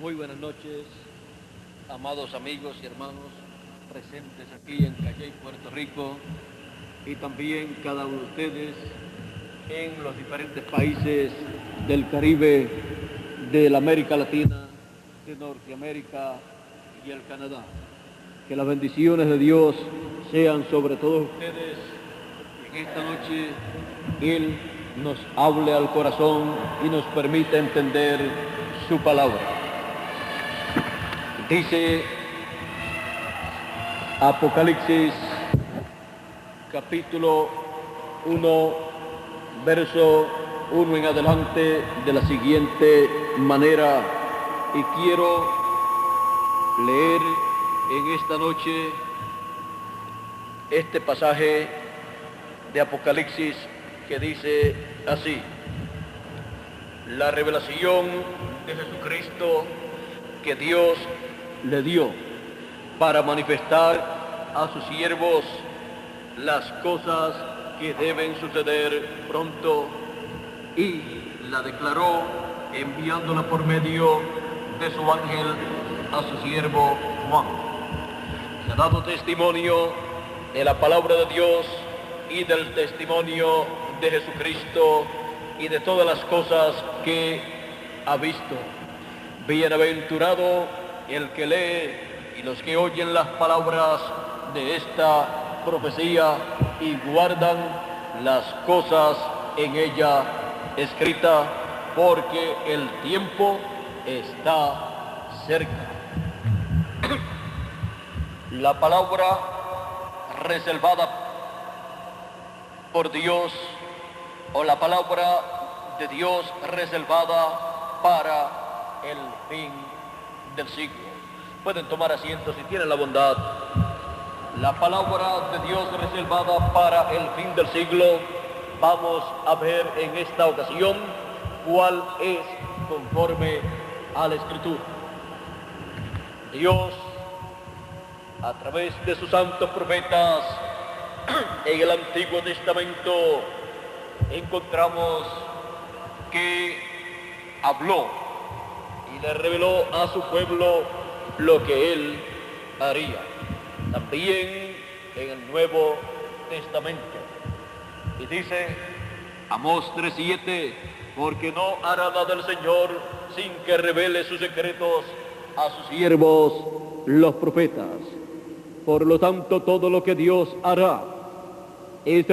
Muy buenas noches, amados amigos y hermanos presentes aquí en Calley, Puerto Rico, y también cada uno de ustedes en los diferentes países del Caribe, de la América Latina, de Norteamérica y el Canadá. Que las bendiciones de Dios sean sobre todos ustedes. En esta noche Él nos hable al corazón y nos permita entender su palabra. Dice Apocalipsis capítulo 1, verso 1 en adelante de la siguiente manera, y quiero leer en esta noche este pasaje de Apocalipsis que dice así: la revelación de Jesucristo que Dios le dio para manifestar a sus siervos las cosas que deben suceder pronto, y la declaró enviándola por medio de su ángel a su siervo Juan. Se ha dado testimonio de la palabra de Dios y del testimonio de Jesucristo y de todas las cosas que ha visto. Bienaventurado el que lee y los que oyen las palabras de esta profecía y guardan las cosas en ella escritas, porque el tiempo está cerca. La palabra reservada por Dios, o la palabra de Dios reservada para el fin del siglo. Pueden tomar asiento si tienen la bondad. La palabra de Dios reservada para el fin del siglo. Vamos a ver en esta ocasión cuál es conforme a la Escritura. Dios, a través de sus santos profetas en el Antiguo Testamento, encontramos que habló y le reveló a su pueblo lo que él haría. También en el Nuevo Testamento. Y dice Amós 3:7, porque no hará nada el Señor sin que revele sus secretos a sus siervos los profetas. Por lo tanto, todo lo que Dios hará es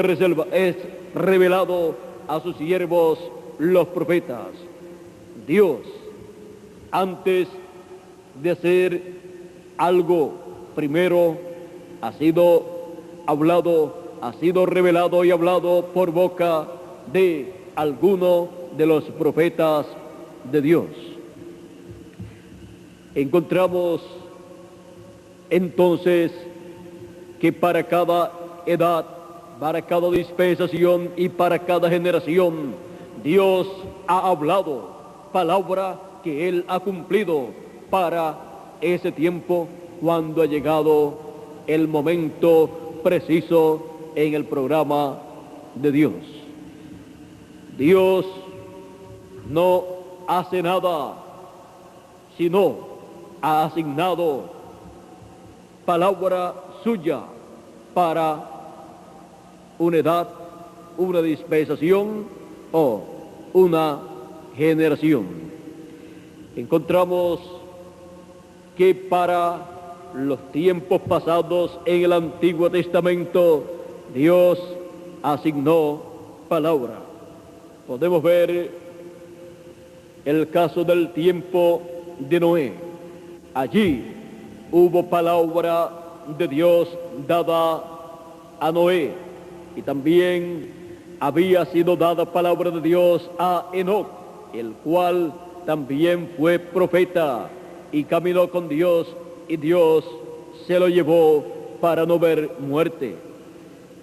revelado a sus siervos los profetas. Dios, antes de hacer algo, primero ha sido hablado, ha sido revelado y hablado por boca de alguno de los profetas de Dios. Encontramos entonces que para cada edad, para cada dispensación y para cada generación, Dios ha hablado palabra que Él ha cumplido para ese tiempo, cuando ha llegado el momento preciso en el programa de Dios. Dios no hace nada, sino ha asignado palabra suya para una edad, una dispensación o una generación. Encontramos que para los tiempos pasados en el Antiguo Testamento, Dios asignó palabra. Podemos ver el caso del tiempo de Noé. Allí hubo palabra de Dios dada a Noé, y también había sido dada palabra de Dios a Enoc, el cual también fue profeta y caminó con Dios, y Dios se lo llevó para no ver muerte.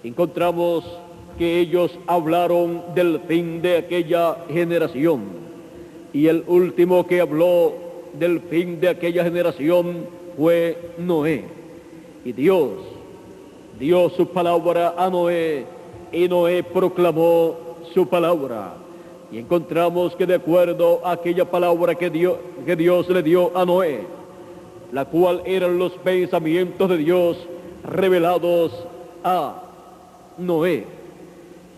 Encontramos que ellos hablaron del fin de aquella generación, y el último que habló del fin de aquella generación fue Noé. Y Dios dio su palabra a Noé, y Noé proclamó su palabra. Y encontramos que de acuerdo a aquella palabra que Dios le dio a Noé, la cual eran los pensamientos de Dios revelados a Noé,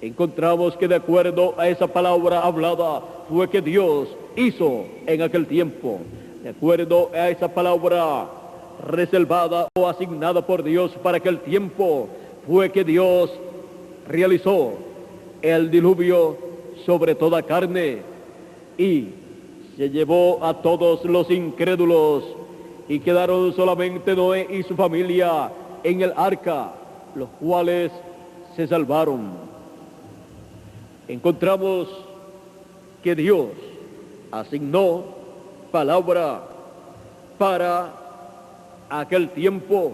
encontramos que de acuerdo a esa palabra hablada fue que Dios hizo en aquel tiempo. De acuerdo a esa palabra reservada o asignada por Dios para aquel tiempo, fue que Dios realizó el diluvio sobre toda carne y se llevó a todos los incrédulos y quedaron solamente Noé y su familia en el arca, los cuales se salvaron. Encontramos que Dios asignó palabra para aquel tiempo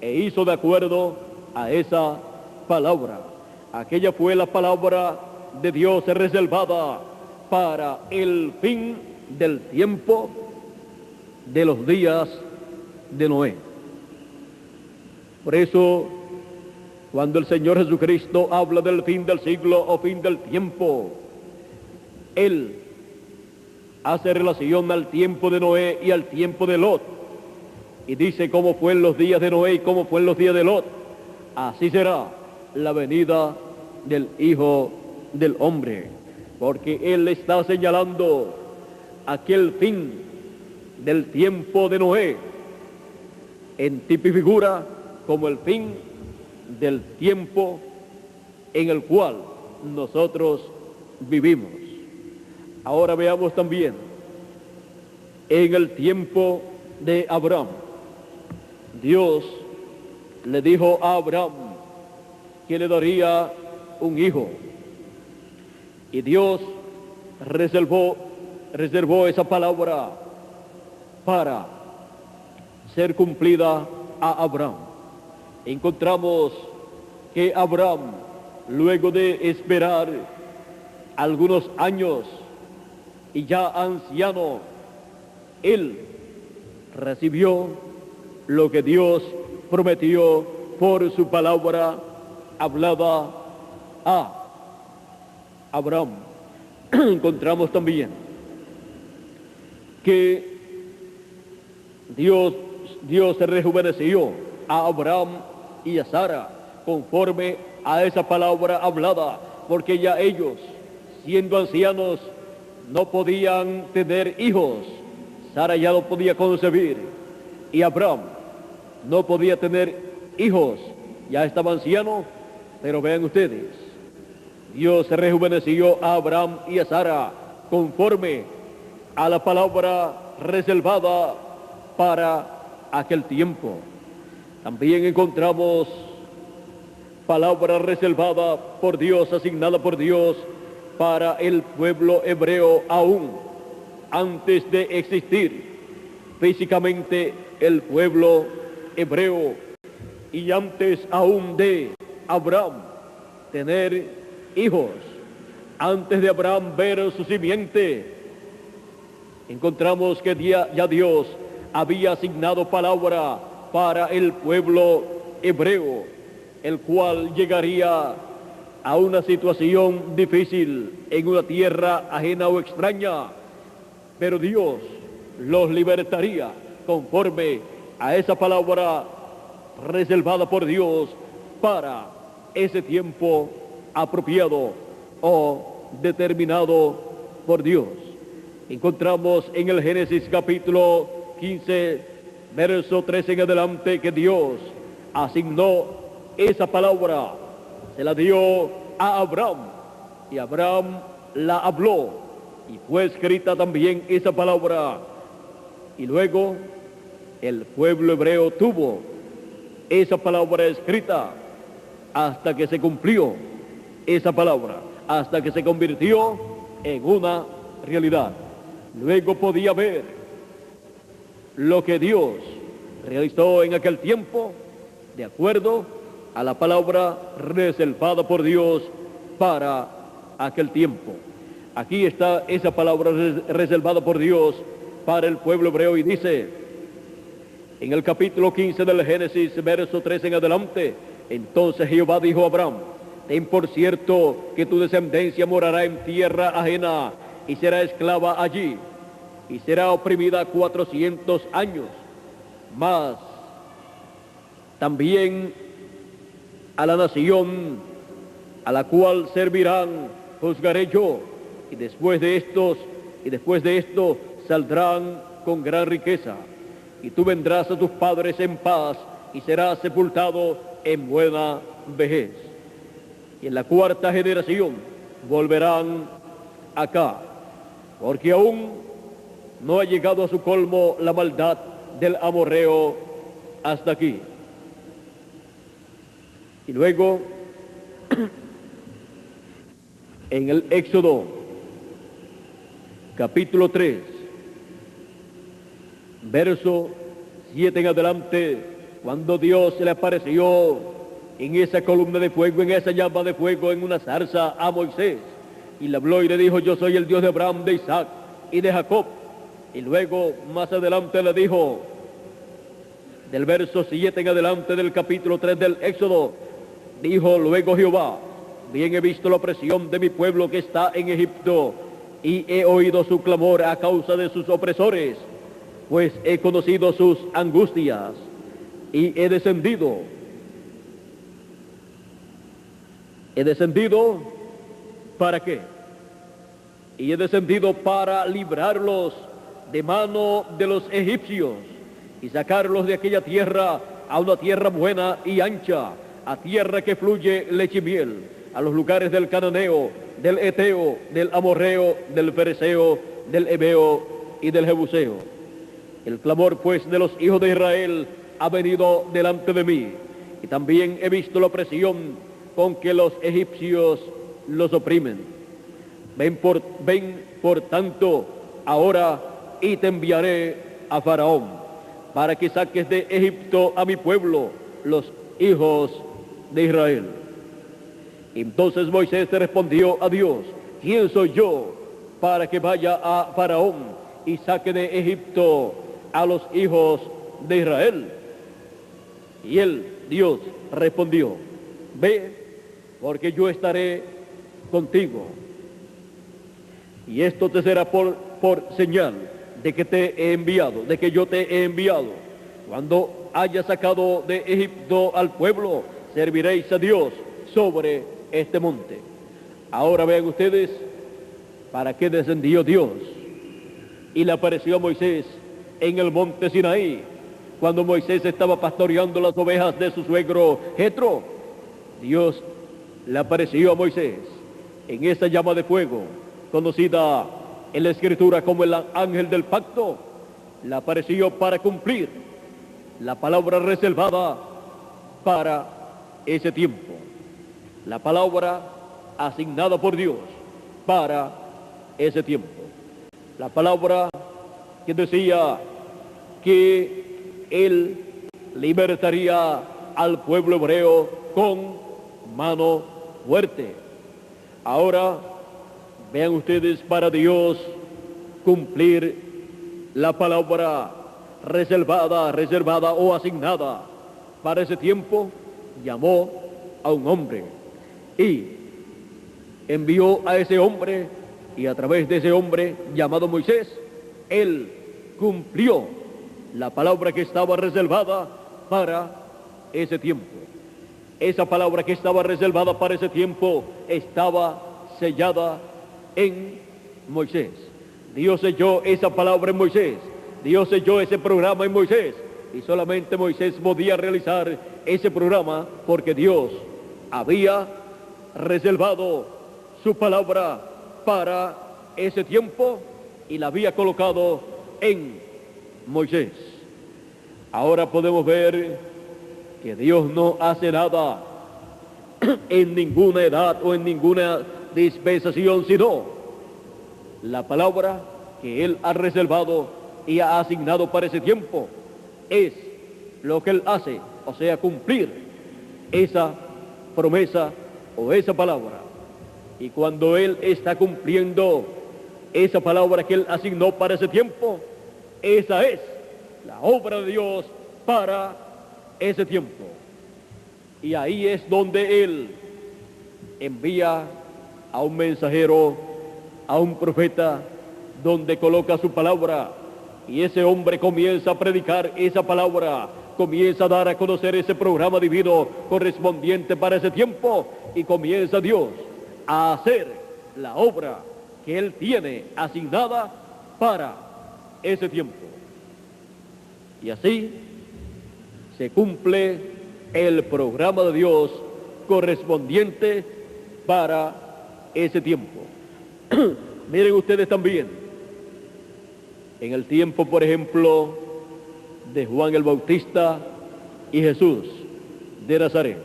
e hizo de acuerdo a esa palabra. Aquella fue la palabra de Dios reservada para el fin del tiempo de los días de Noé. Por eso, cuando el Señor Jesucristo habla del fin del siglo o fin del tiempo, Él hace relación al tiempo de Noé y al tiempo de Lot. Y dice cómo fue en los días de Noé y cómo fue en los días de Lot. Así será la venida del Hijo del Hombre. Porque Él está señalando aquel fin del tiempo de Noé en tipo y figura como el fin del tiempo en el cual nosotros vivimos. Ahora veamos también en el tiempo de Abraham. Dios le dijo a Abraham que le daría un hijo. Y Dios reservó esa palabra para ser cumplida a Abraham. Encontramos que Abraham, luego de esperar algunos años y ya anciano, él recibió lo que Dios prometió por su palabra hablada a Abraham. Encontramos también que Dios se rejuveneció a Abraham y a Sara conforme a esa palabra hablada, porque ya ellos, siendo ancianos, no podían tener hijos. Sara ya no podía concebir y Abraham no podía tener hijos, ya estaba anciano. Pero vean ustedes, Dios se rejuveneció a Abraham y a Sara conforme a la palabra reservada para aquel tiempo. También encontramos palabra reservada por Dios, asignada por Dios para el pueblo hebreo aún antes de existir físicamente el pueblo hebreo y antes aún de Abraham tener hijos, antes de Abraham ver su simiente. Encontramos que ya Dios había asignado palabra para el pueblo hebreo, el cual llegaría a una situación difícil en una tierra ajena o extraña, pero Dios los libertaría conforme a esa palabra reservada por Dios para ese tiempo apropiado o determinado por Dios. Encontramos en el Génesis capítulo 15, verso 13 en adelante, que Dios asignó esa palabra, se la dio a Abraham, y Abraham la habló, y fue escrita también esa palabra, y luego el pueblo hebreo tuvo esa palabra escrita hasta que se cumplió esa palabra, hasta que se convirtió en una realidad. Luego podía ver lo que Dios realizó en aquel tiempo de acuerdo a la palabra reservada por Dios para aquel tiempo. Aquí está esa palabra reservada por Dios para el pueblo hebreo y dice en el capítulo 15 del Génesis, verso 13 en adelante: entonces Jehová dijo a Abraham: ten por cierto que tu descendencia morará en tierra ajena y será esclava allí, y será oprimida 400 años. Mas también a la nación a la cual servirán juzgaré yo, y después de esto saldrán con gran riqueza, y tú vendrás a tus padres en paz, y serás sepultado en buena vejez. Y en la cuarta generación volverán acá, porque aún no ha llegado a su colmo la maldad del amorreo hasta aquí. Y luego, en el Éxodo, capítulo 3, verso 7 en adelante, cuando Dios se le apareció en esa columna de fuego, en esa llama de fuego, en una zarza a Moisés, y le habló y le dijo: yo soy el Dios de Abraham, de Isaac y de Jacob. Y luego más adelante le dijo, del verso 7 en adelante del capítulo 3 del Éxodo, dijo luego Jehová: bien he visto la opresión de mi pueblo que está en Egipto, y he oído su clamor a causa de sus opresores, pues he conocido sus angustias, y he descendido. ¿He descendido para qué? Y he descendido para librarlos de mano de los egipcios y sacarlos de aquella tierra a una tierra buena y ancha, a tierra que fluye leche y miel, a los lugares del cananeo, del eteo, del amorreo, del fereceo, del heveo y del jebuseo. El clamor pues de los hijos de Israel ha venido delante de mí, y también he visto la opresión con que los egipcios los oprimen. Ven por tanto ahora, y te enviaré a Faraón, para que saques de Egipto a mi pueblo, los hijos de Israel. Entonces Moisés te respondió a Dios: ¿quién soy yo para que vaya a Faraón y saque de Egipto a los hijos de Israel? Y él, Dios, respondió: ve, porque yo estaré contigo, y esto te será por señal de que te he enviado, de que yo te he enviado. Cuando haya sacado de Egipto al pueblo, serviréis a Dios sobre este monte. Ahora vean ustedes para qué descendió Dios y le apareció a Moisés en el monte Sinaí, cuando Moisés estaba pastoreando las ovejas de su suegro Jetro. Dios le apareció a Moisés en esa llama de fuego, conocida en la Escritura como el ángel del pacto. Le apareció para cumplir la palabra reservada para ese tiempo, la palabra asignada por Dios para ese tiempo, la palabra que decía que Él libertaría al pueblo hebreo con mano fuerte. Ahora vean ustedes, para Dios cumplir la palabra reservada o asignada para ese tiempo, llamó a un hombre y envió a ese hombre, y a través de ese hombre llamado Moisés, él cumplió la palabra que estaba reservada para ese tiempo. Esa palabra que estaba reservada para ese tiempo estaba sellada en Moisés. Dios selló esa palabra en Moisés. Dios selló ese programa en Moisés. Y solamente Moisés podía realizar ese programa porque Dios había reservado su palabra para ese tiempo y la había colocado en Moisés. Ahora podemos ver que Dios no hace nada en ninguna edad o en ninguna dispensación, sino la palabra que Él ha reservado y ha asignado para ese tiempo es lo que Él hace, o sea, cumplir esa promesa o esa palabra. Y cuando Él está cumpliendo esa palabra que Él asignó para ese tiempo, esa es la obra de Dios para ese tiempo. Y ahí es donde Él envía a un mensajero, a un profeta, donde coloca su palabra, y ese hombre comienza a predicar esa palabra, comienza a dar a conocer ese programa divino correspondiente para ese tiempo, y comienza Dios a hacer la obra que Él tiene asignada para ese tiempo. Y así se cumple el programa de Dios correspondiente para ese tiempo. Miren ustedes también, en el tiempo, por ejemplo, de Juan el Bautista y Jesús de Nazaret,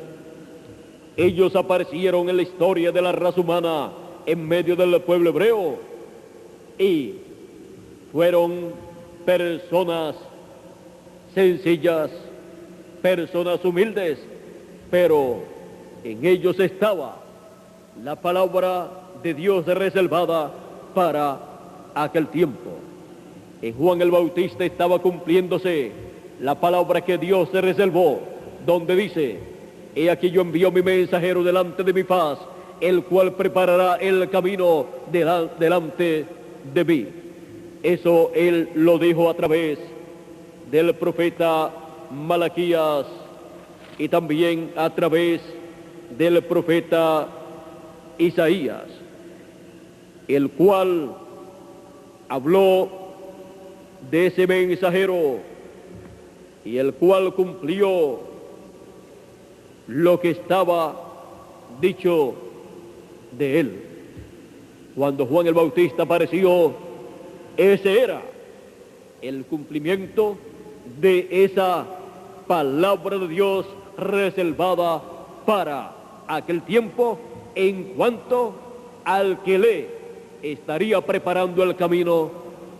ellos aparecieron en la historia de la raza humana en medio del pueblo hebreo y fueron personas sencillas, personas humildes, pero en ellos estaba la palabra de Dios reservada para aquel tiempo. En Juan el Bautista estaba cumpliéndose la palabra que Dios se reservó, donde dice: he aquí yo envío mi mensajero delante de mi faz, el cual preparará el camino delante de mí. Eso Él lo dijo a través del profeta Malaquías y también a través del profeta Isaías, el cual habló de ese mensajero y el cual cumplió lo que estaba dicho de él. Cuando Juan el Bautista apareció, ese era el cumplimiento de esa palabra de Dios reservada para aquel tiempo, en cuanto al que le estaría preparando el camino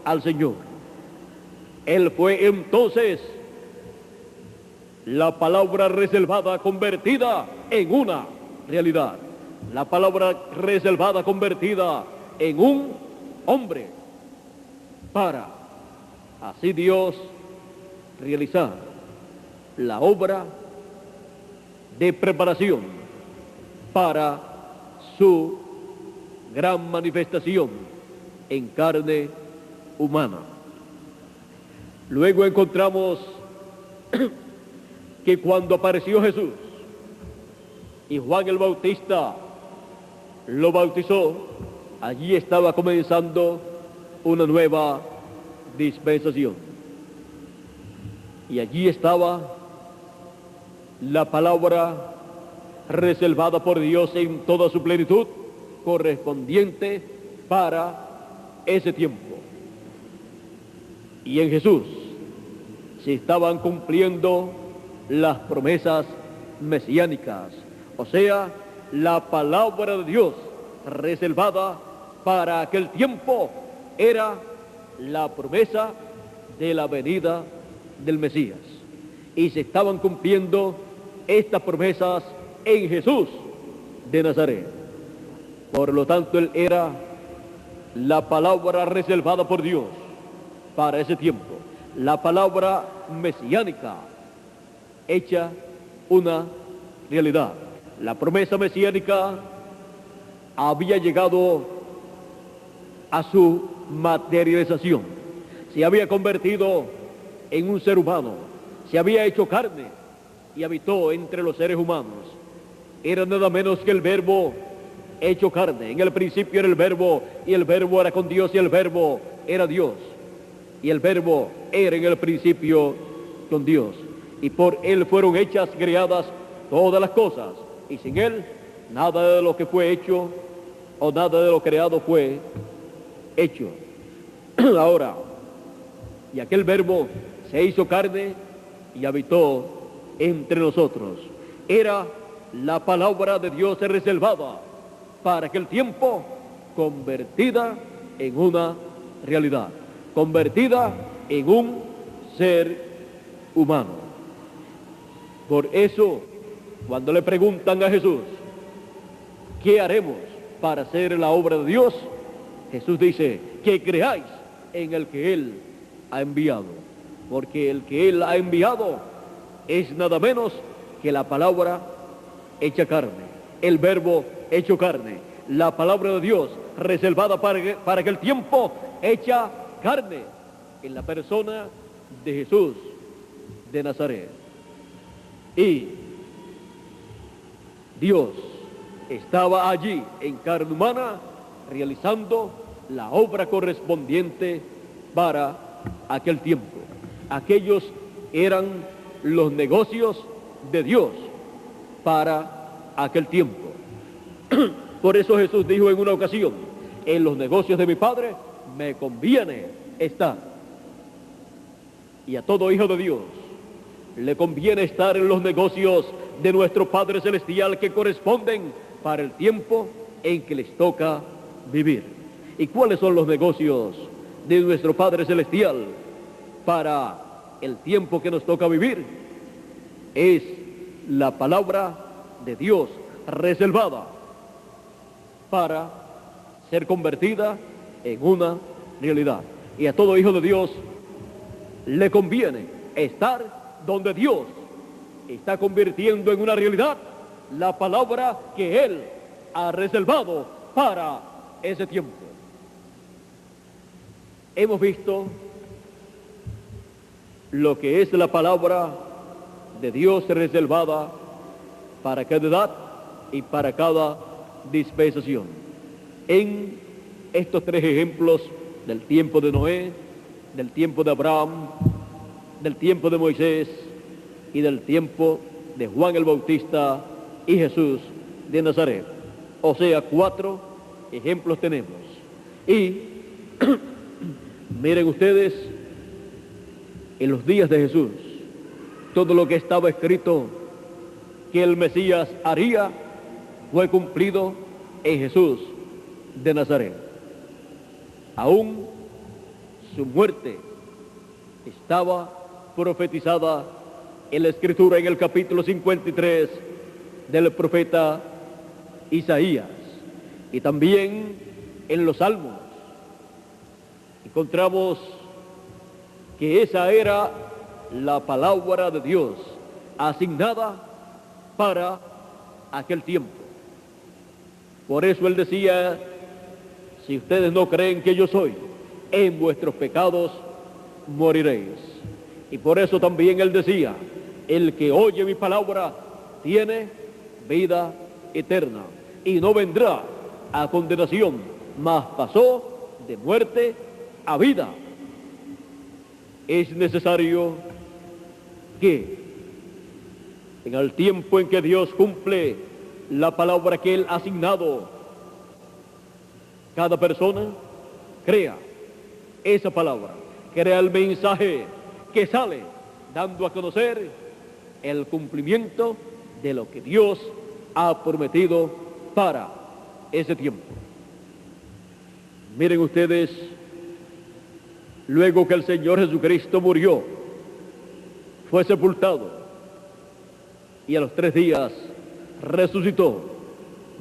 al Señor. Él fue entonces la palabra reservada convertida en una realidad, la palabra reservada convertida en un hombre, para así Dios realizar la obra de preparación para su gran manifestación en carne humana. Luego encontramos que cuando apareció Jesús y Juan el Bautista lo bautizó, allí estaba comenzando una nueva dispensación. Y allí estaba la palabra reservada por Dios en toda su plenitud, correspondiente para ese tiempo. Y en Jesús se estaban cumpliendo las promesas mesiánicas, o sea, la palabra de Dios reservada para aquel tiempo era la promesa de la venida del Mesías. Y se estaban cumpliendo estas promesas en Jesús de Nazaret. Por lo tanto, Él era la palabra reservada por Dios para ese tiempo, la palabra mesiánica hecha una realidad. La promesa mesiánica había llegado a su materialización, se había convertido en un ser humano, se había hecho carne y habitó entre los seres humanos. Era nada menos que el Verbo hecho carne. En el principio era el Verbo, y el Verbo era con Dios, y el Verbo era Dios, y el Verbo era en el principio con Dios, y por Él fueron hechas, creadas todas las cosas, y sin Él nada de lo que fue hecho o nada de lo creado fue hecho. Ahora, y aquel Verbo se hizo carne y habitó entre nosotros. Era la palabra de Dios reservada para aquel tiempo, convertida en una realidad, convertida en un ser humano. Por eso, cuando le preguntan a Jesús, ¿qué haremos para hacer la obra de Dios?, Jesús dice, que creáis en el que Él ha enviado, porque el que Él ha enviado es nada menos que la palabra hecha carne, el Verbo hecho carne. La palabra de Dios reservada para aquel tiempo, hecha carne en la persona de Jesús de Nazaret. Y Dios estaba allí en carne humana realizando la obra correspondiente para aquel tiempo. Aquellos eran los negocios de Dios para aquel tiempo. Por eso Jesús dijo en una ocasión: en los negocios de mi Padre me conviene estar. Y a todo hijo de Dios le conviene estar en los negocios de nuestro Padre Celestial, que corresponden para el tiempo en que les toca vivir. ¿Y cuáles son los negocios de nuestro Padre Celestial para el tiempo que nos toca vivir? Es la palabra de Dios reservada para ser convertida en una realidad. Y a todo hijo de Dios le conviene estar donde Dios está convirtiendo en una realidad la palabra que Él ha reservado para ese tiempo. Hemos visto lo que es la palabra de Dios reservada para cada edad y para cada dispensación. En estos tres ejemplos del tiempo de Noé, del tiempo de Abraham, del tiempo de Moisés y del tiempo de Juan el Bautista y Jesús de Nazaret. O sea, 4 ejemplos tenemos. Y miren ustedes, en los días de Jesús, todo lo que estaba escrito que el Mesías haría fue cumplido en Jesús de Nazaret. Aún su muerte estaba profetizada en la Escritura, en el capítulo 53 del profeta Isaías, y también en los Salmos. Encontramos que esa era la palabra de Dios asignada para aquel tiempo. Por eso Él decía: si ustedes no creen que yo soy, en vuestros pecados moriréis. Y por eso también Él decía: el que oye mi palabra tiene vida eterna y no vendrá a condenación, mas pasó de muerte a vida. Es necesario que en el tiempo en que Dios cumple la palabra que Él ha asignado, cada persona crea esa palabra, crea el mensaje que sale dando a conocer el cumplimiento de lo que Dios ha prometido para ese tiempo. Miren ustedes, luego que el Señor Jesucristo murió, fue sepultado y a los 3 días resucitó,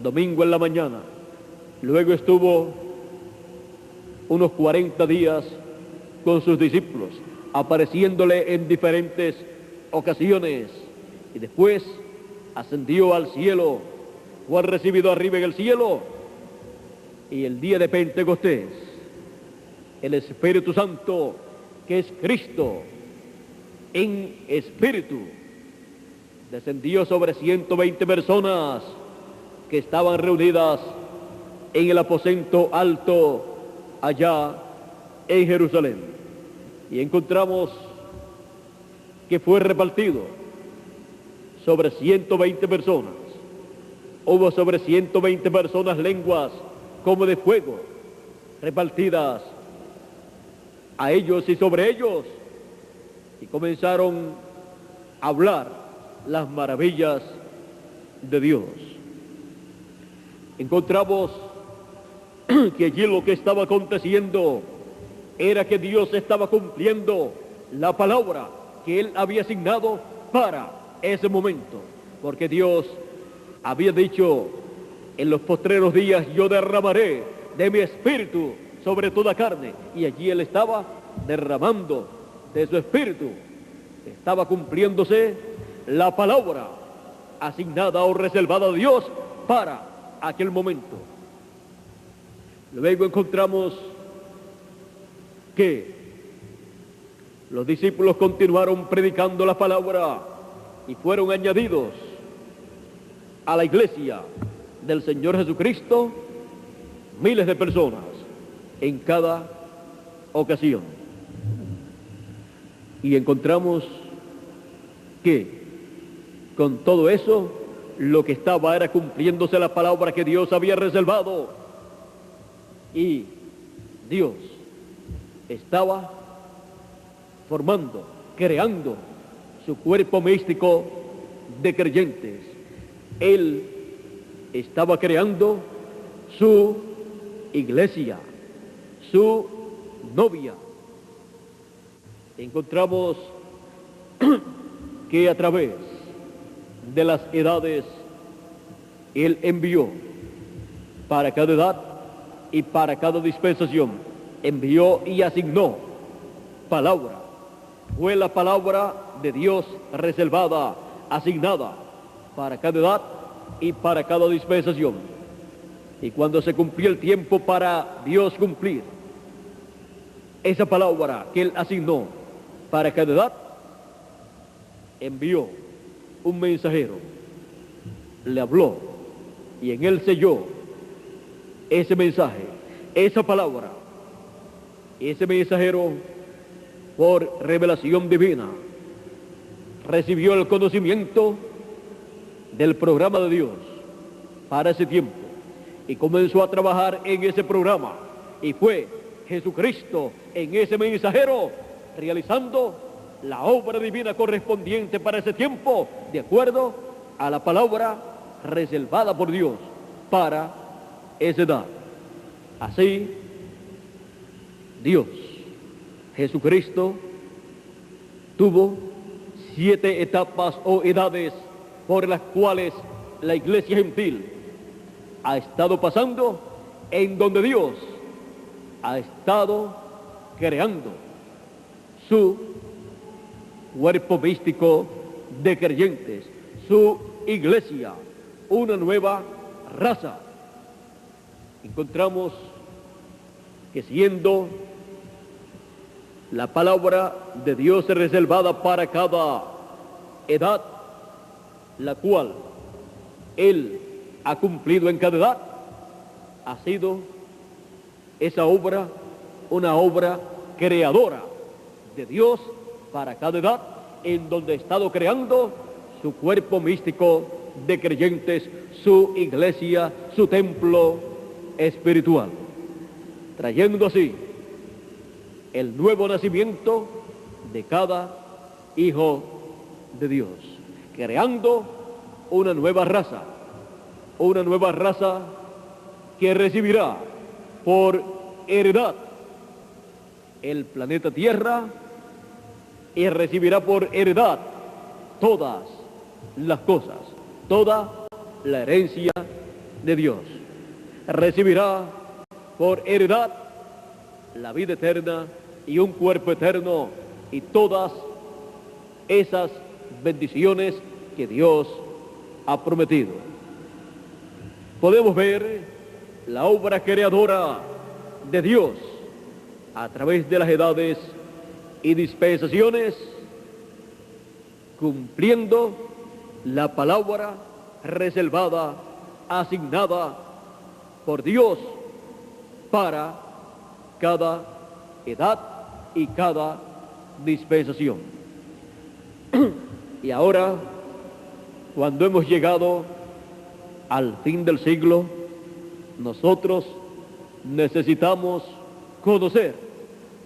domingo en la mañana. Luego estuvo unos 40 días con sus discípulos, apareciéndole en diferentes ocasiones, y después ascendió al cielo, fue recibido arriba en el cielo, y el día de Pentecostés, el Espíritu Santo, que es Cristo en espíritu, descendió sobre 120 personas que estaban reunidas en el aposento alto allá en Jerusalén. Y encontramos que fue repartido sobre 120 personas. Hubo sobre 120 personas lenguas como de fuego repartidas a ellos y sobre ellos, y comenzaron a hablar las maravillas de Dios. Encontramos que allí lo que estaba aconteciendo era que Dios estaba cumpliendo la palabra que Él había asignado para ese momento, porque Dios había dicho: en los postreros días yo derramaré de mi espíritu sobre toda carne, y allí Él estaba derramando de su espíritu. Estaba cumpliéndose la palabra asignada o reservada a Dios para aquel momento. Luego encontramos que los discípulos continuaron predicando la palabra y fueron añadidos a la iglesia del Señor Jesucristo miles de personas en cada ocasión. Y encontramos que con todo eso, lo que estaba era cumpliéndose la palabra que Dios había reservado. Y Dios estaba formando, creando su cuerpo místico de creyentes. Él estaba creando su iglesia, su novia. Encontramos que a través de las edades Él envió para cada edad y para cada dispensación, envió y asignó palabra. Fue la palabra de Dios reservada, asignada para cada edad y para cada dispensación. Y cuando se cumplió el tiempo para Dios cumplir esa palabra que Él asignó para cada edad, envió un mensajero, le habló y en él selló ese mensaje, esa palabra. Ese mensajero, por revelación divina, recibió el conocimiento del programa de Dios para ese tiempo y comenzó a trabajar en ese programa, y fue Jesucristo en ese mensajero realizando la obra divina correspondiente para ese tiempo, de acuerdo a la palabra reservada por Dios para esa edad. Así, Dios, Jesucristo, tuvo 7 etapas o edades por las cuales la iglesia gentil ha estado pasando, en donde Dios ha estado creando su cuerpo místico de creyentes, su iglesia, una nueva raza. Encontramos que siendo la palabra de Dios reservada para cada edad, la cual Él ha cumplido en cada edad, ha sido esa obra una obra creadora de Dios para cada edad, en donde ha estado creando su cuerpo místico de creyentes, su iglesia, su templo espiritual, trayendo así el nuevo nacimiento de cada hijo de Dios, creando una nueva raza que recibirá por heredad el planeta Tierra y recibirá por heredad todas las cosas, toda la herencia de Dios. Recibirá por heredad la vida eterna y un cuerpo eterno y todas esas bendiciones que Dios ha prometido. Podemos ver la obra creadora de Dios a través de las edades y dispensaciones, cumpliendo la palabra reservada, asignada por Dios para cada edad y cada dispensación. Y ahora, cuando hemos llegado al fin del siglo, nosotros necesitamos conocer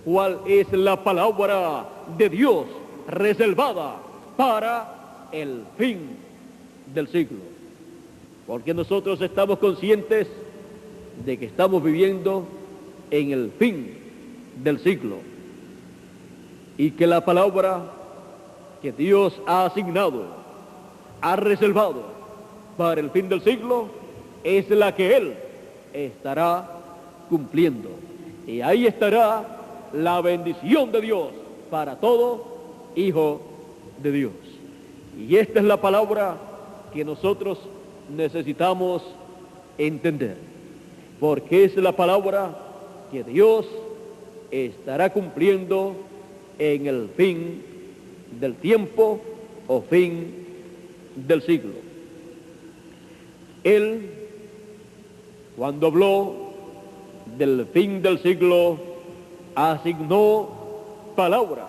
cuál es la palabra de Dios reservada para el fin del siglo. Porque nosotros estamos conscientes de que estamos viviendo en el fin del siglo y que la palabra que Dios ha asignado, ha reservado para el fin del siglo, es la que Él estará cumpliendo. Y ahí estará la bendición de Dios para todo hijo de Dios. Y esta es la palabra que nosotros necesitamos entender, porque es la palabra que Dios estará cumpliendo en el fin del tiempo o fin del siglo. Él, cuando habló del fin del siglo, asignó palabra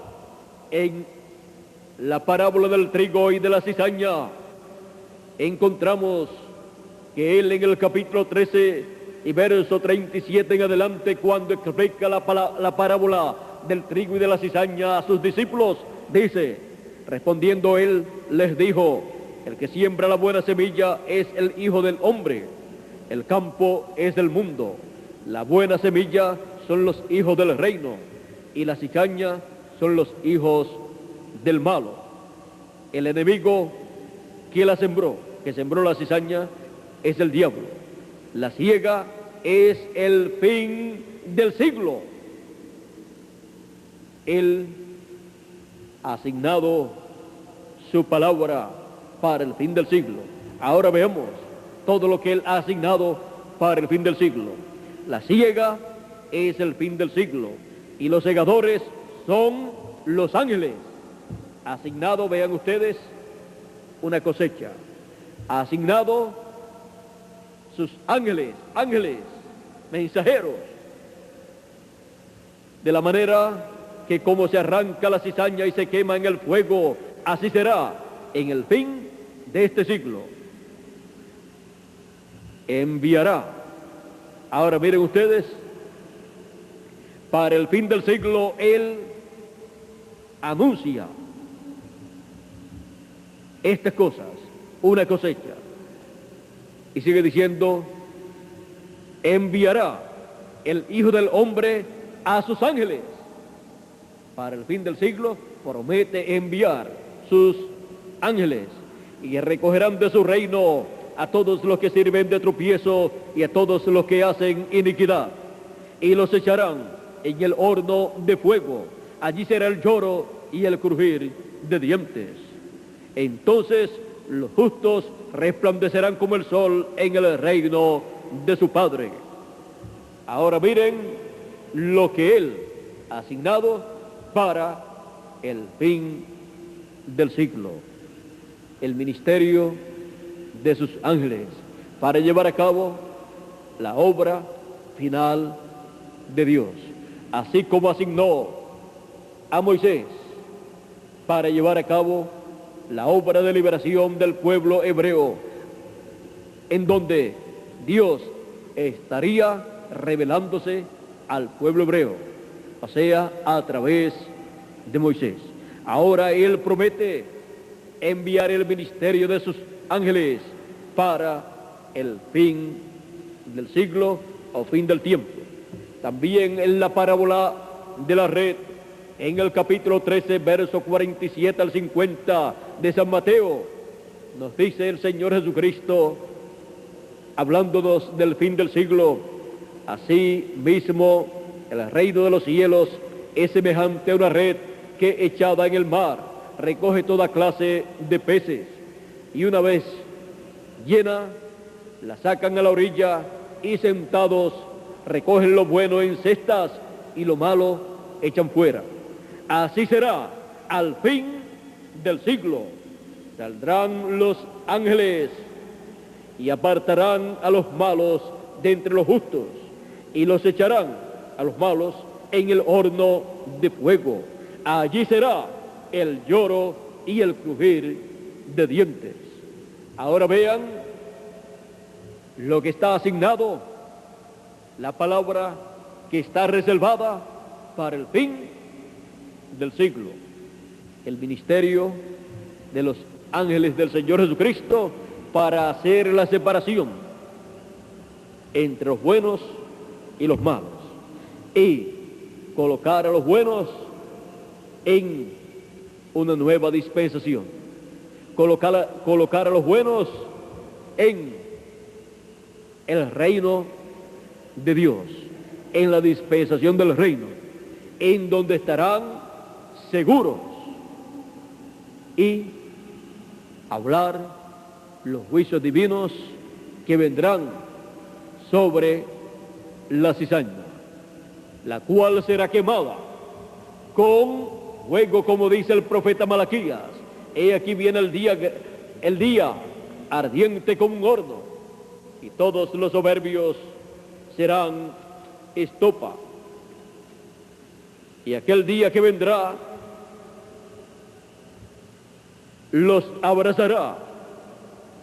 en la parábola del trigo y de la cizaña. Encontramos que él en el capítulo 13 y verso 37 en adelante, cuando explica la parábola del trigo y de la cizaña a sus discípulos, dice: respondiendo él, les dijo: el que siembra la buena semilla es el Hijo del Hombre. El campo es del mundo. La buena semilla son los hijos del reino, y la cizaña son los hijos del malo. El enemigo que la sembró, que sembró la cizaña, es el diablo. La siega es el fin del siglo. Él ha asignado su palabra para el fin del siglo. Ahora veamos todo lo que él ha asignado para el fin del siglo. La siega es el fin del siglo, y los segadores son los ángeles. Asignado, vean ustedes, una cosecha. Ha asignado sus ángeles, mensajeros, de la manera que como se arranca la cizaña y se quema en el fuego, así será en el fin de este siglo. Enviará. Ahora miren ustedes, para el fin del siglo él anuncia estas cosas, una cosecha. Y sigue diciendo: enviará el Hijo del Hombre a sus ángeles. Para el fin del siglo promete enviar sus ángeles, y recogerán de su reino a todos los que sirven de tropiezo y a todos los que hacen iniquidad, y los echarán en el horno de fuego. Allí será el lloro y el crujir de dientes. Entonces los justos resplandecerán como el sol en el reino de su Padre. Ahora miren lo que él ha asignado para el fin del siglo: el ministerio de sus ángeles para llevar a cabo la obra final de Dios, así como asignó a Moisés para llevar a cabo la obra de liberación del pueblo hebreo, en donde Dios estaría revelándose al pueblo hebreo, o sea, a través de Moisés. Ahora él promete enviar el ministerio de sus ángeles para el fin del siglo o fin del tiempo. También en la parábola de la red, en el capítulo 13, verso 47 al 50 de San Mateo, nos dice el Señor Jesucristo, hablándonos del fin del siglo: así mismo el reino de los cielos es semejante a una red que, echada en el mar, recoge toda clase de peces, y una vez llena, la sacan a la orilla, y sentados recogen lo bueno en cestas y lo malo echan fuera. Así será al fin del siglo. Saldrán los ángeles y apartarán a los malos de entre los justos, y los echarán a los malos en el horno de fuego. Allí será el lloro y el crujir de dientes. Ahora vean lo que está asignado, la palabra que está reservada para el fin del siglo: el ministerio de los ángeles del Señor Jesucristo para hacer la separación entre los buenos y los malos, y colocar a los buenos en una nueva dispensación, colocar a los buenos en el reino de Dios, en la dispensación del reino, en donde estarán seguros, y hablar los juicios divinos que vendrán sobre la cizaña, la cual será quemada con fuego, como dice el profeta Malaquías. He aquí viene el día ardiente como un horno, y todos los soberbios serán estopa. Y aquel día que vendrá los abrazará,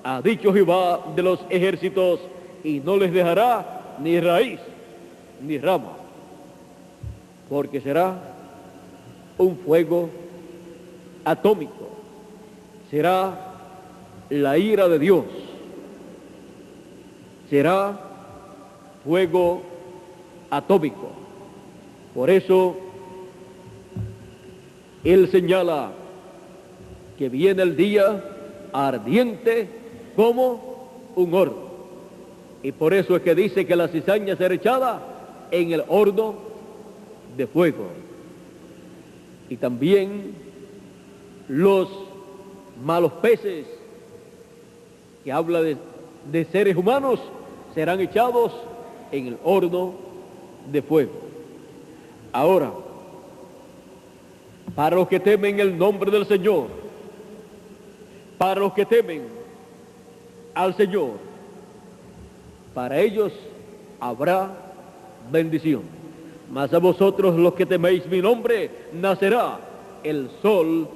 ha dicho Jehová de los ejércitos, y no les dejará ni raíz ni rama, porque será un fuego atómico, será la ira de Dios, será fuego atómico. Por eso Él señala que viene el día ardiente como un horno. Y por eso es que dice que la cizaña será echada en el horno de fuego. Y también los malos peces, que habla de seres humanos, serán echados en el horno de fuego. Ahora, para los que temen el nombre del Señor, para los que temen al Señor, para ellos habrá bendición. Mas a vosotros los que teméis mi nombre, nacerá el sol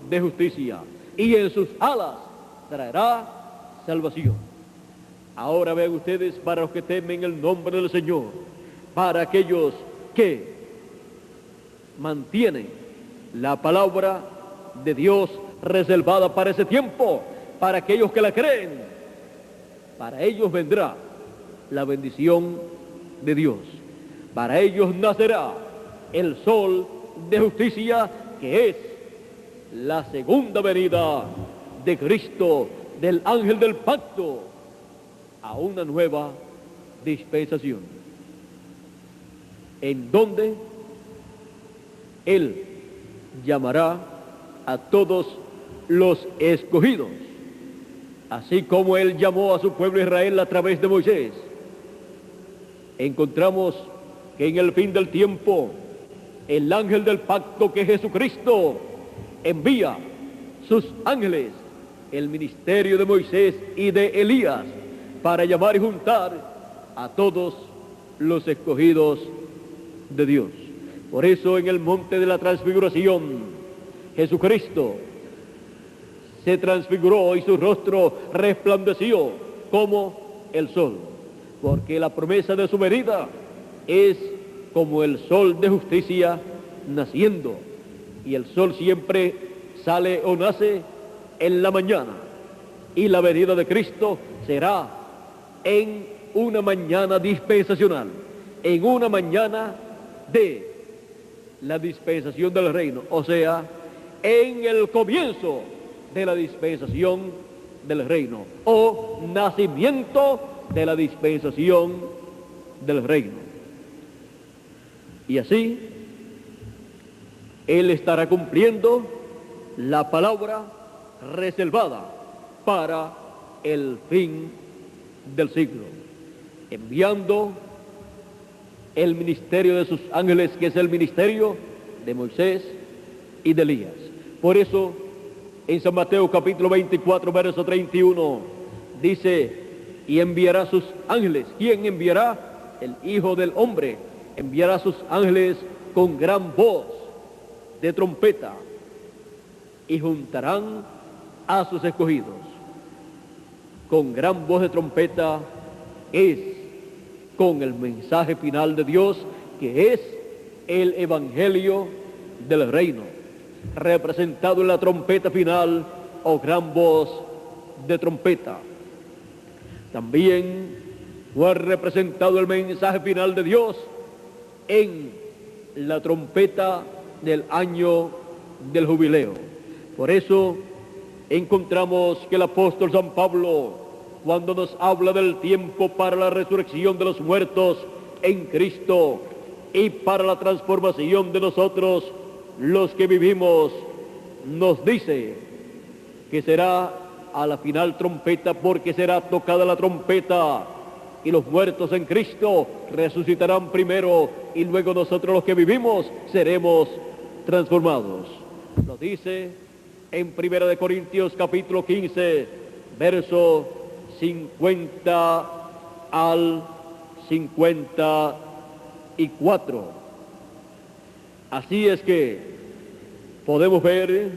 de justicia, y en sus alas traerá salvación. Ahora vean ustedes, para los que temen el nombre del Señor, para aquellos que mantienen la palabra de Dios reservada para ese tiempo, para aquellos que la creen, para ellos vendrá la bendición de Dios. Para ellos nacerá el sol de justicia, que es la segunda venida de Cristo, del ángel del pacto, a una nueva dispensación, en donde Él llamará a todos los escogidos, así como Él llamó a su pueblo Israel a través de Moisés. Encontramos que en el fin del tiempo, el ángel del pacto, que es Jesucristo, envía sus ángeles, el ministerio de Moisés y de Elías, para llamar y juntar a todos los escogidos de Dios. Por eso en el monte de la transfiguración, Jesucristo se transfiguró y su rostro resplandeció como el sol, porque la promesa de su venida es como el sol de justicia naciendo, y el sol siempre sale o nace en la mañana, y la venida de Cristo será en una mañana dispensacional, en una mañana de la dispensación del reino, o sea, en el comienzo de la dispensación del reino, o nacimiento de la dispensación del reino. Y así, Él estará cumpliendo la palabra reservada para el fin del siglo, enviando el ministerio de sus ángeles, que es el ministerio de Moisés y de Elías. Por eso, en San Mateo capítulo 24, verso 31, dice, y enviará sus ángeles. ¿Quién enviará? El Hijo del Hombre. Enviará sus ángeles con gran voz de trompeta, y juntarán a sus escogidos. Con gran voz de trompeta es con el mensaje final de Dios, que es el evangelio del reino, representado en la trompeta final o gran voz de trompeta. También fue representado el mensaje final de Dios en la trompeta del año del jubileo. Por eso encontramos que el apóstol San Pablo, cuando nos habla del tiempo para la resurrección de los muertos en Cristo y para la transformación de nosotros, los que vivimos, nos dice que será a la final trompeta, porque será tocada la trompeta y los muertos en Cristo resucitarán primero, y luego nosotros los que vivimos seremos transformados. Lo dice en 1 de Corintios capítulo 15, verso 50 al 54. Así es que podemos ver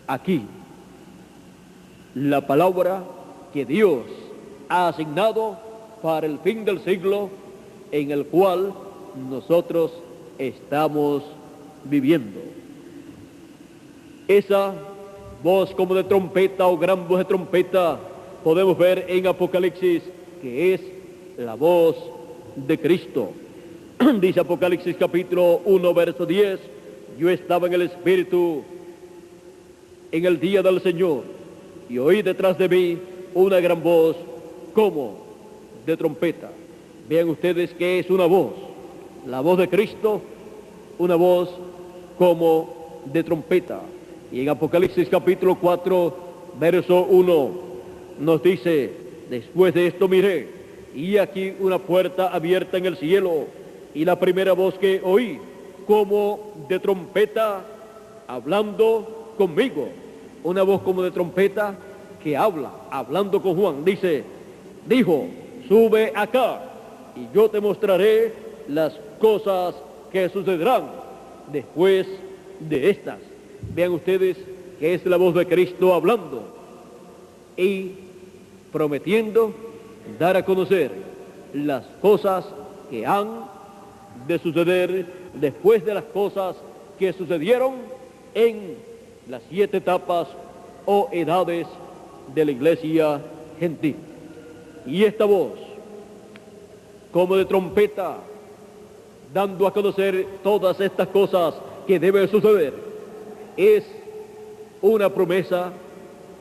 aquí la palabra que Dios ha asignado para el fin del siglo en el cual nosotros estamos viviendo. Esa voz como de trompeta o gran voz de trompeta podemos ver en Apocalipsis que es la voz de Cristo. Dice Apocalipsis capítulo 1 verso 10, yo estaba en el Espíritu en el día del Señor y oí detrás de mí una gran voz como de trompeta. Vean ustedes que es una voz, la voz de Cristo, una voz como de trompeta. Y en Apocalipsis capítulo 4 verso 1 nos dice, después de esto miré, y aquí una puerta abierta en el cielo, y la primera voz que oí como de trompeta hablando conmigo, una voz como de trompeta que habla, hablando con Juan, dijo, sube acá y yo te mostraré las cosas que sucederán después de estas. Vean ustedes que es la voz de Cristo hablando y prometiendo dar a conocer las cosas que han de suceder después de las cosas que sucedieron en las 7 etapas o edades de la iglesia gentil. Y esta voz, como de trompeta, dando a conocer todas estas cosas que deben suceder, es una promesa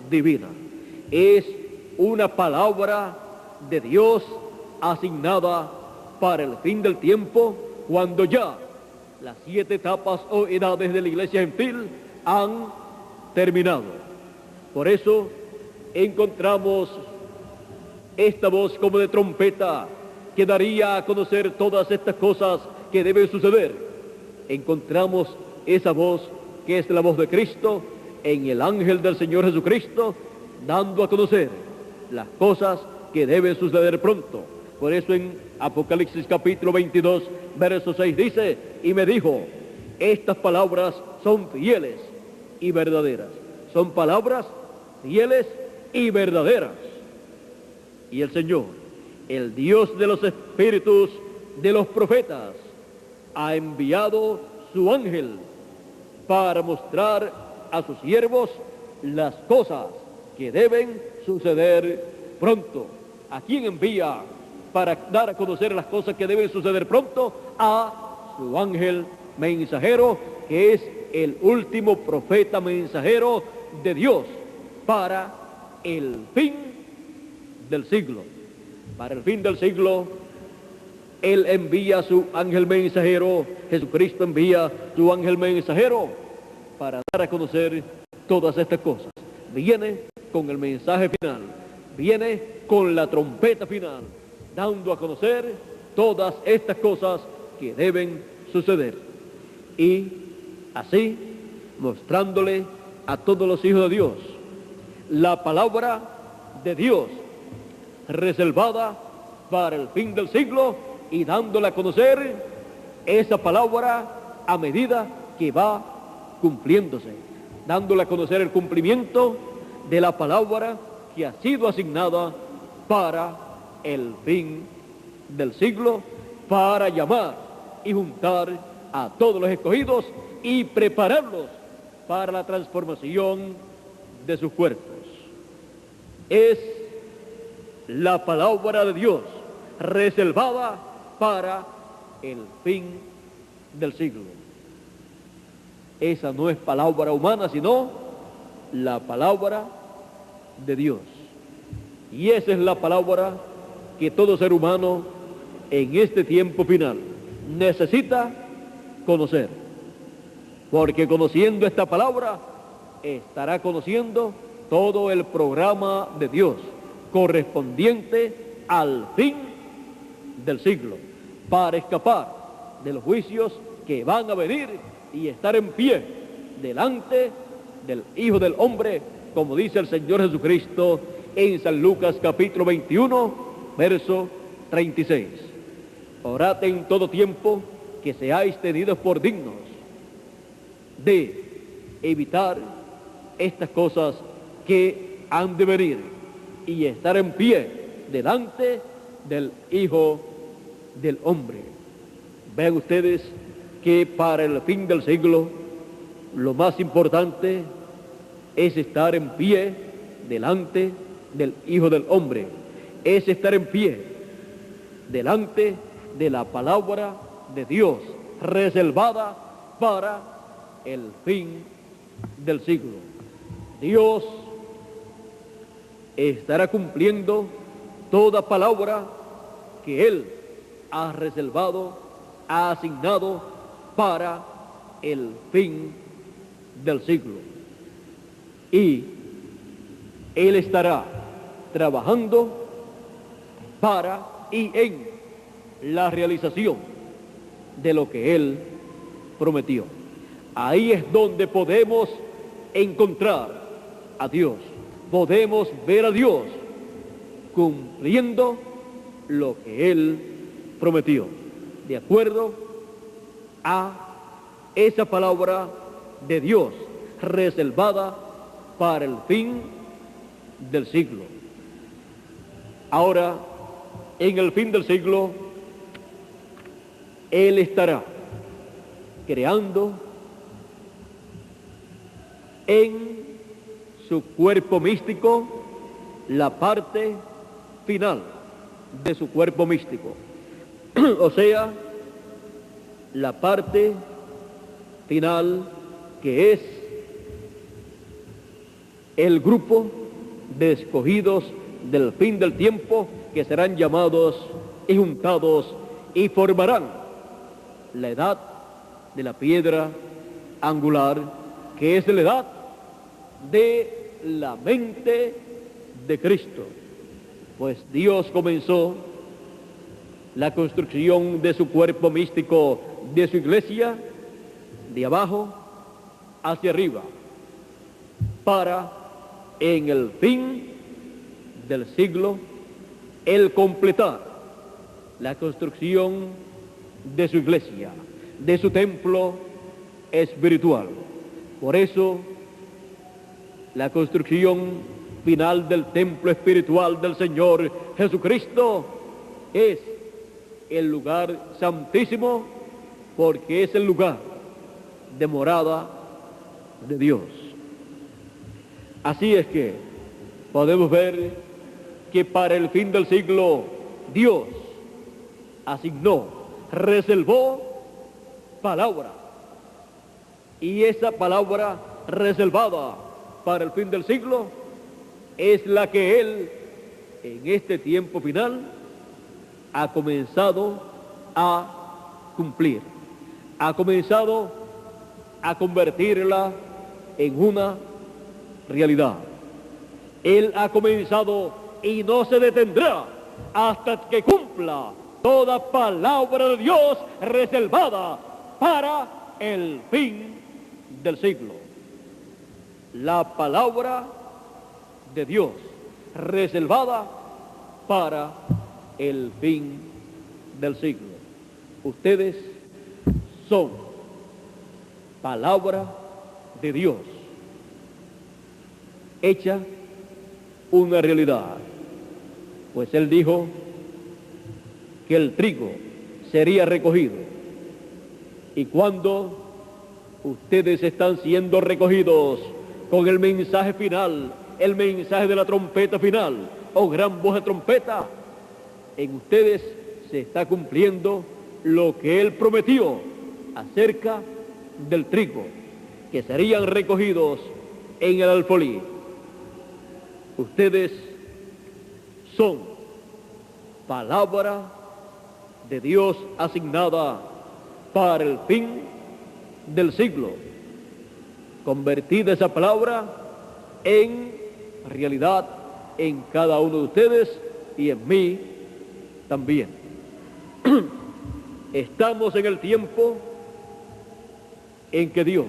divina, es una palabra de Dios asignada para el fin del tiempo, cuando ya las 7 etapas o edades de la iglesia gentil han terminado. Por eso encontramos esta voz como de trompeta que daría a conocer todas estas cosas que deben suceder. Encontramos esa voz que es la voz de Cristo en el ángel del Señor Jesucristo, dando a conocer las cosas que deben suceder pronto. Por eso en Apocalipsis capítulo 22, verso 6 dice, y me dijo, estas palabras son fieles y verdaderas. Son palabras fieles y verdaderas. Y el Señor, el Dios de los espíritus de los profetas, ha enviado su ángel para mostrar a sus siervos las cosas que deben suceder pronto. ¿A quién envía para dar a conocer las cosas que deben suceder pronto? A su ángel mensajero, que es el último profeta mensajero de Dios para el fin del siglo. Para el fin del siglo, Él envía su ángel mensajero, Jesucristo envía su ángel mensajero para dar a conocer todas estas cosas. Viene con el mensaje final, viene con la trompeta final, dando a conocer todas estas cosas que deben suceder. Y así, mostrándole a todos los hijos de Dios la palabra de Dios reservada para el fin del siglo, y dándole a conocer esa palabra a medida que va cumpliéndose, dándole a conocer el cumplimiento de la palabra que ha sido asignada para el fin del siglo, para llamar y juntar a todos los escogidos y prepararlos para la transformación de sus cuerpos. Es la palabra de Dios reservada para el fin del siglo. Esa no es palabra humana, sino la palabra de Dios. Y esa es la palabra que todo ser humano en este tiempo final necesita conocer. Porque conociendo esta palabra, estará conociendo todo el programa de Dios correspondiente al fin del siglo, para escapar de los juicios que van a venir y estar en pie delante del Hijo del Hombre, como dice el Señor Jesucristo en San Lucas capítulo 21, verso 36. Orad en todo tiempo que seáis tenidos por dignos de evitar estas cosas que han de venir y estar en pie delante del Hijo del Hombre. Vean ustedes que para el fin del siglo lo más importante es estar en pie delante del Hijo del Hombre, es estar en pie delante de la palabra de Dios reservada para el fin del siglo. Dios estará cumpliendo toda palabra que Él ha reservado, ha asignado para el fin del siglo. Y Él estará trabajando para y en la realización de lo que Él prometió. Ahí es donde podemos encontrar a Dios, podemos ver a Dios cumpliendo lo que Él prometió, de acuerdo a esa palabra de Dios reservada para el fin del siglo. Ahora, en el fin del siglo, Él estará creando en su cuerpo místico la parte final de su cuerpo místico, o sea, la parte final que es el grupo de escogidos del fin del tiempo, que serán llamados y juntados y formarán la edad de la piedra angular, que es la edad de la mente de Cristo. Pues Dios comenzó la construcción de su cuerpo místico, de su iglesia, de abajo hacia arriba, para en el fin del siglo Él completar la construcción de su iglesia, de su templo espiritual. Por eso, la construcción final del templo espiritual del Señor Jesucristo es el lugar santísimo, porque es el lugar de morada de Dios. Así es que podemos ver que para el fin del siglo Dios asignó, reservó palabra, y esa palabra reservada para el fin del siglo es la que Él en este tiempo final ha comenzado a cumplir, ha comenzado a convertirla en una realidad. Él ha comenzado y no se detendrá hasta que cumpla toda palabra de Dios reservada para el fin del siglo. La palabra de Dios reservada para el fin del siglo. Ustedes son palabra de Dios hecha una realidad, pues Él dijo que el trigo sería recogido, y cuando ustedes están siendo recogidos con el mensaje final, el mensaje de la trompeta final, o gran voz de trompeta, en ustedes se está cumpliendo lo que Él prometió acerca del trigo, que serían recogidos en el alfolí. Ustedes son palabra de Dios asignada para el fin del siglo. Convertida esa palabra en realidad en cada uno de ustedes y en mí también. Estamos en el tiempo en que Dios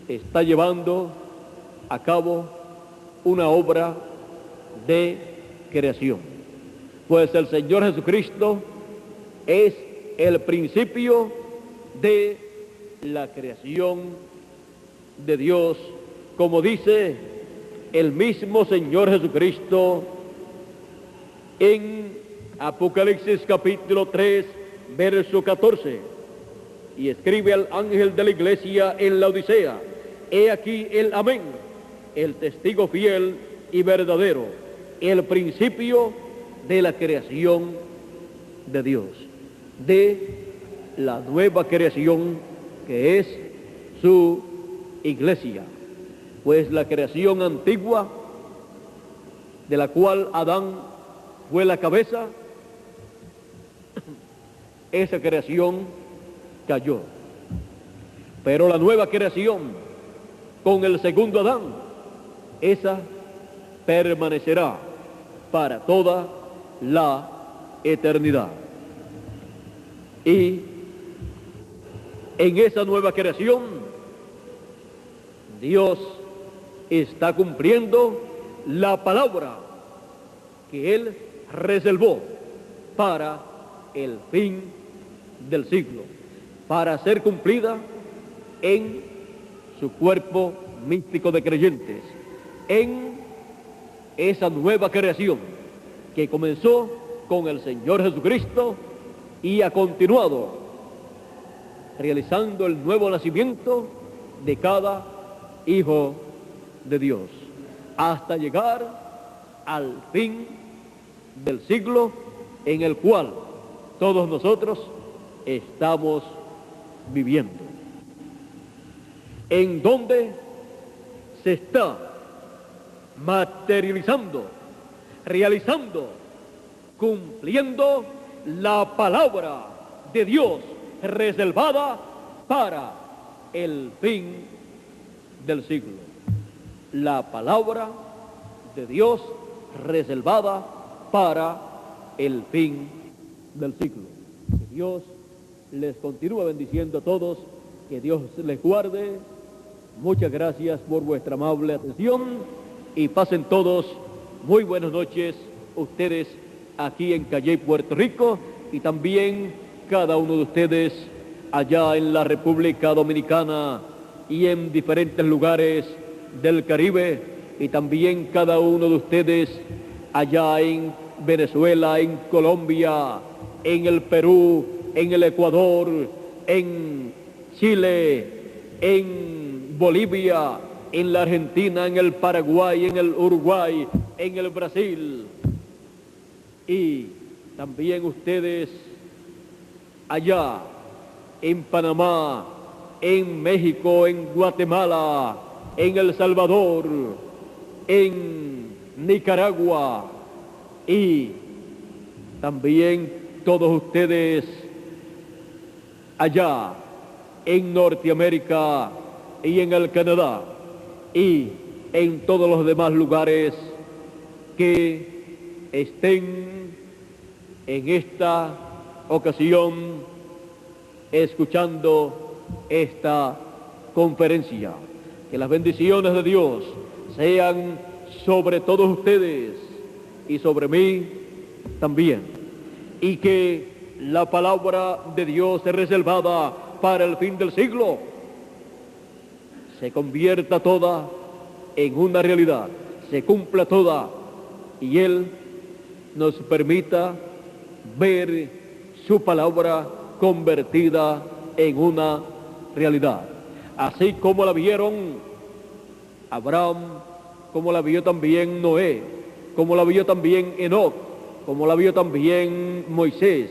está llevando a cabo una obra de creación. Pues el Señor Jesucristo es el principio de la creación de Dios, como dice el mismo Señor Jesucristo en Apocalipsis capítulo 3, verso 14, y escribe al ángel de la iglesia en la Odisea: he aquí el amén, el testigo fiel y verdadero, el principio de la creación de Dios, de la nueva creación que es su iglesia. Pues la creación antigua, de la cual Adán fue la cabeza, esa creación cayó. Pero la nueva creación, con el segundo Adán, esa permanecerá para toda la eternidad. Y en esa nueva creación, Dios está cumpliendo la palabra que Él reservó para el fin del siglo, para ser cumplida en su cuerpo místico de creyentes, en esa nueva creación que comenzó con el Señor Jesucristo y ha continuado realizando el nuevo nacimiento de cada hijo de Dios, hasta llegar al fin del siglo en el cual todos nosotros estamos viviendo, en donde se está materializando, realizando, cumpliendo la palabra de Dios reservada para el fin del siglo. La palabra de Dios reservada para el fin del siglo. Que Dios les continúe bendiciendo a todos, que Dios les guarde. Muchas gracias por vuestra amable atención y pasen todos muy buenas noches ustedes aquí en Calley, Puerto Rico, y también cada uno de ustedes allá en la República Dominicana y en diferentes lugares del Caribe, y también cada uno de ustedes allá en Venezuela, en Colombia, en el Perú, en el Ecuador, en Chile, en Bolivia, en la Argentina, en el Paraguay, en el Uruguay, en el Brasil, y también ustedes allá en Panamá, en México, en Guatemala, en El Salvador, en Nicaragua, y también todos ustedes allá en Norteamérica y en el Canadá y en todos los demás lugares que estén en esta ocasión escuchando esta conferencia. Que las bendiciones de Dios sean sobre todos ustedes y sobre mí también, y que la palabra de Dios reservada para el fin del siglo se convierta toda en una realidad, se cumpla toda, y Él nos permita ver su palabra convertida en una realidad, así como la vieron Abraham, como la vio también Noé, como la vio también Enoc, como la vio también Moisés,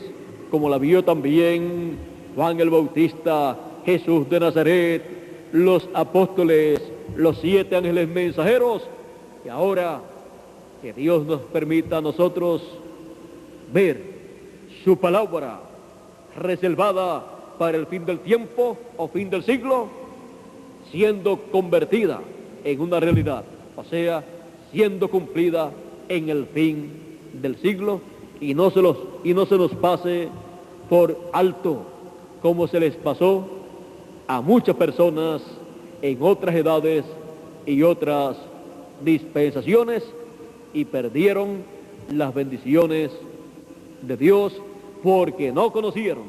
como la vio también Juan el Bautista, Jesús de Nazaret, los apóstoles, los 7 ángeles mensajeros, y ahora que Dios nos permita a nosotros ver su palabra reservada para el fin del tiempo o fin del siglo, siendo convertida en una realidad, o sea, siendo cumplida en el fin del siglo, y no se nos pase por alto, como se les pasó a muchas personas en otras edades y otras dispensaciones, y perdieron las bendiciones de Dios porque no conocieron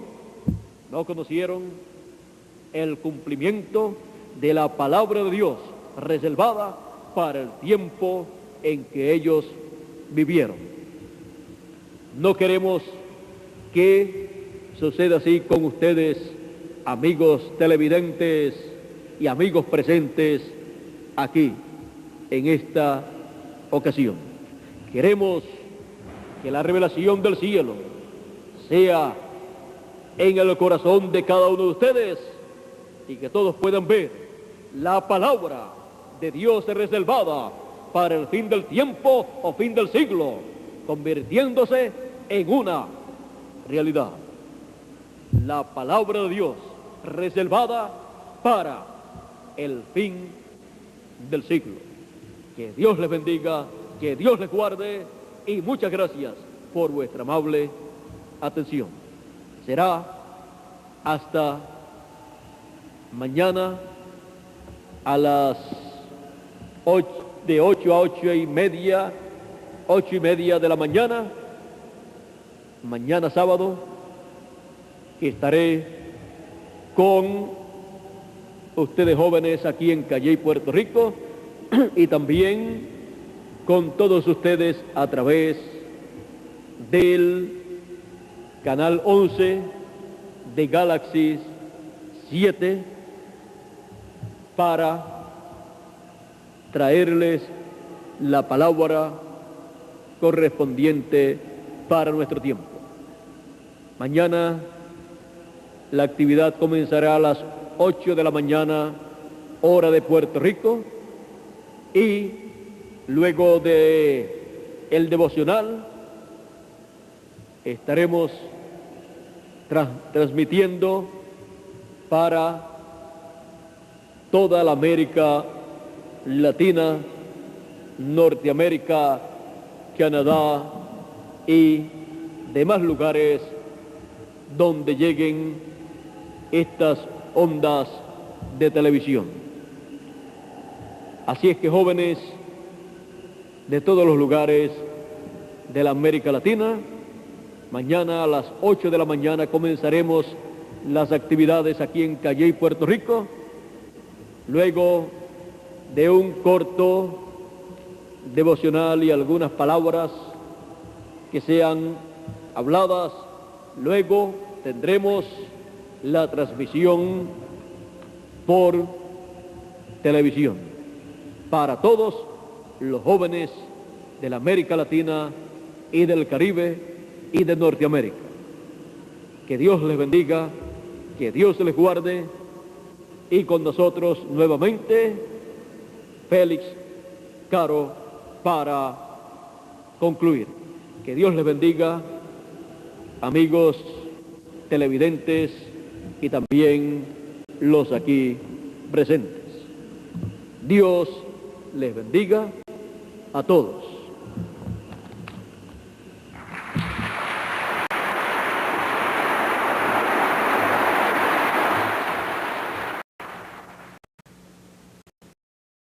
el cumplimiento de la palabra de Dios reservada para el tiempo en que ellos vivieron. No queremos que suceda así con ustedes, amigos televidentes y amigos presentes aquí en esta ocasión. Queremos que la revelación del cielo sea en el corazón de cada uno de ustedes y que todos puedan ver la palabra de Dios reservada para el fin del tiempo o fin del siglo, convirtiéndose en una realidad. La palabra de Dios reservada para el fin del siglo. Que Dios les bendiga, que Dios les guarde, y muchas gracias por vuestra amable atención. Será hasta mañana a las 8, de 8 a 8:30 de la mañana, mañana sábado, que estaré con ustedes jóvenes aquí en Calley, Puerto Rico, y también con todos ustedes a través del canal 11 de Galaxy 7 para traerles la palabra correspondiente para nuestro tiempo. Mañana la actividad comenzará a las 8 de la mañana, hora de Puerto Rico, y luego de el devocional estaremos transmitiendo para toda la América Latina, Norteamérica, Canadá y demás lugares donde lleguen estas ondas de televisión. Así es que, jóvenes de todos los lugares de la América Latina, mañana a las 8 de la mañana comenzaremos las actividades aquí en Calley, Puerto Rico. Luego de un corto devocional y algunas palabras que sean habladas, luego tendremos la transmisión por televisión para todos los jóvenes de la América Latina y del Caribe y de Norteamérica. Que Dios les bendiga, que Dios les guarde, y con nosotros nuevamente Félix Caro para concluir. Que Dios les bendiga, amigos televidentes y también los aquí presentes. Dios les bendiga a todos.